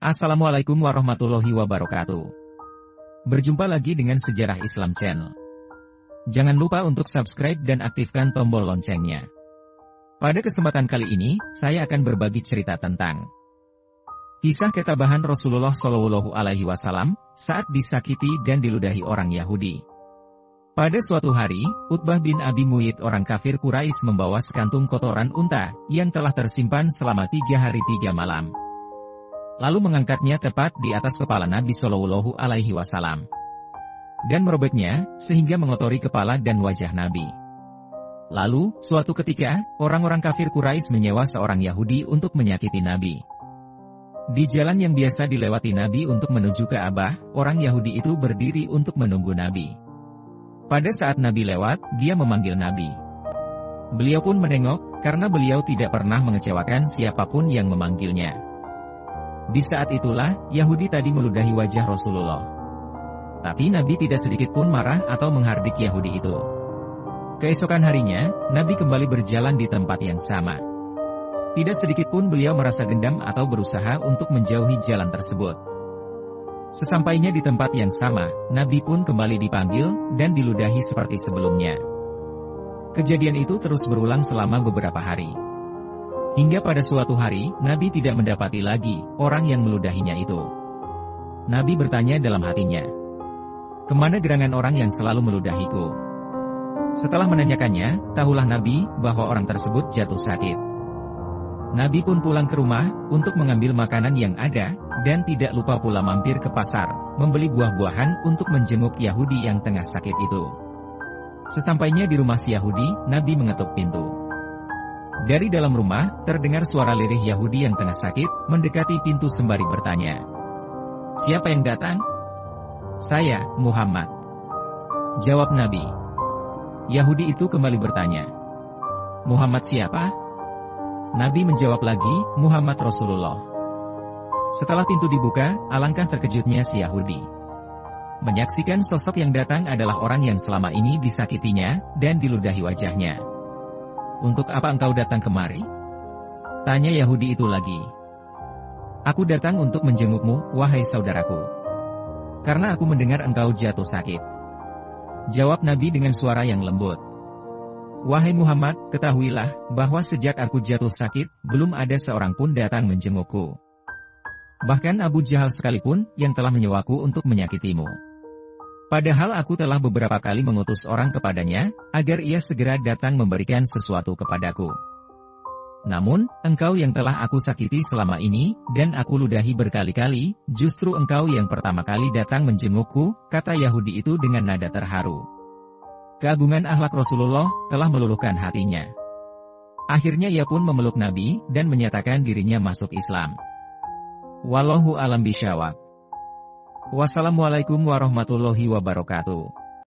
Assalamualaikum warahmatullahi wabarakatuh. Berjumpa lagi dengan Sejarah Islam Channel. Jangan lupa untuk subscribe dan aktifkan tombol loncengnya. Pada kesempatan kali ini, saya akan berbagi cerita tentang kisah ketabahan Rasulullah Shallallahu Alaihi Wasallam saat disakiti dan diludahi orang Yahudi. Pada suatu hari, Utbah bin Abi Mu'ayth orang kafir Quraisy membawa sekantung kotoran unta yang telah tersimpan selama 3 hari 3 malam. Lalu mengangkatnya tepat di atas kepala Nabi Shallallahu Alaihi Wasallam dan merobeknya sehingga mengotori kepala dan wajah Nabi. Lalu, suatu ketika, orang-orang kafir Quraisy menyewa seorang Yahudi untuk menyakiti Nabi. Di jalan yang biasa dilewati Nabi untuk menuju ke Ka'bah, orang Yahudi itu berdiri untuk menunggu Nabi. Pada saat Nabi lewat, dia memanggil Nabi. Beliau pun menengok, karena beliau tidak pernah mengecewakan siapapun yang memanggilnya. Di saat itulah, Yahudi tadi meludahi wajah Rasulullah. Tapi Nabi tidak sedikit pun marah atau menghardik Yahudi itu. Keesokan harinya, Nabi kembali berjalan di tempat yang sama. Tidak sedikit pun beliau merasa dendam atau berusaha untuk menjauhi jalan tersebut. Sesampainya di tempat yang sama, Nabi pun kembali dipanggil dan diludahi seperti sebelumnya. Kejadian itu terus berulang selama beberapa hari. Hingga pada suatu hari, Nabi tidak mendapati lagi orang yang meludahinya itu. Nabi bertanya dalam hatinya, "Kemana gerangan orang yang selalu meludahiku?" Setelah menanyakannya, tahulah Nabi bahwa orang tersebut jatuh sakit. Nabi pun pulang ke rumah untuk mengambil makanan yang ada, dan tidak lupa pula mampir ke pasar, membeli buah-buahan untuk menjenguk Yahudi yang tengah sakit itu. Sesampainya di rumah si Yahudi, Nabi mengetuk pintu. Dari dalam rumah, terdengar suara lirih Yahudi yang tengah sakit, mendekati pintu sembari bertanya, "Siapa yang datang?" "Saya, Muhammad," jawab Nabi. Yahudi itu kembali bertanya, "Muhammad siapa?" Nabi menjawab lagi, "Muhammad Rasulullah." Setelah pintu dibuka, alangkah terkejutnya si Yahudi. Menyaksikan sosok yang datang adalah orang yang selama ini disakitinya, dan diludahi wajahnya. "Untuk apa engkau datang kemari?" tanya Yahudi itu lagi. "Aku datang untuk menjengukmu, wahai saudaraku. Karena aku mendengar engkau jatuh sakit," jawab Nabi dengan suara yang lembut. "Wahai Muhammad, ketahuilah, bahwa sejak aku jatuh sakit, belum ada seorang pun datang menjengukku. Bahkan Abu Jahal sekalipun, yang telah menyewaku untuk menyakitimu. Padahal aku telah beberapa kali mengutus orang kepadanya, agar ia segera datang memberikan sesuatu kepadaku. Namun, engkau yang telah aku sakiti selama ini, dan aku ludahi berkali-kali, justru engkau yang pertama kali datang menjengukku," kata Yahudi itu dengan nada terharu. Keagungan akhlak Rasulullah telah meluluhkan hatinya. Akhirnya ia pun memeluk Nabi dan menyatakan dirinya masuk Islam. Wallahu a'lam bishawab. Wassalamualaikum warahmatullahi wabarakatuh.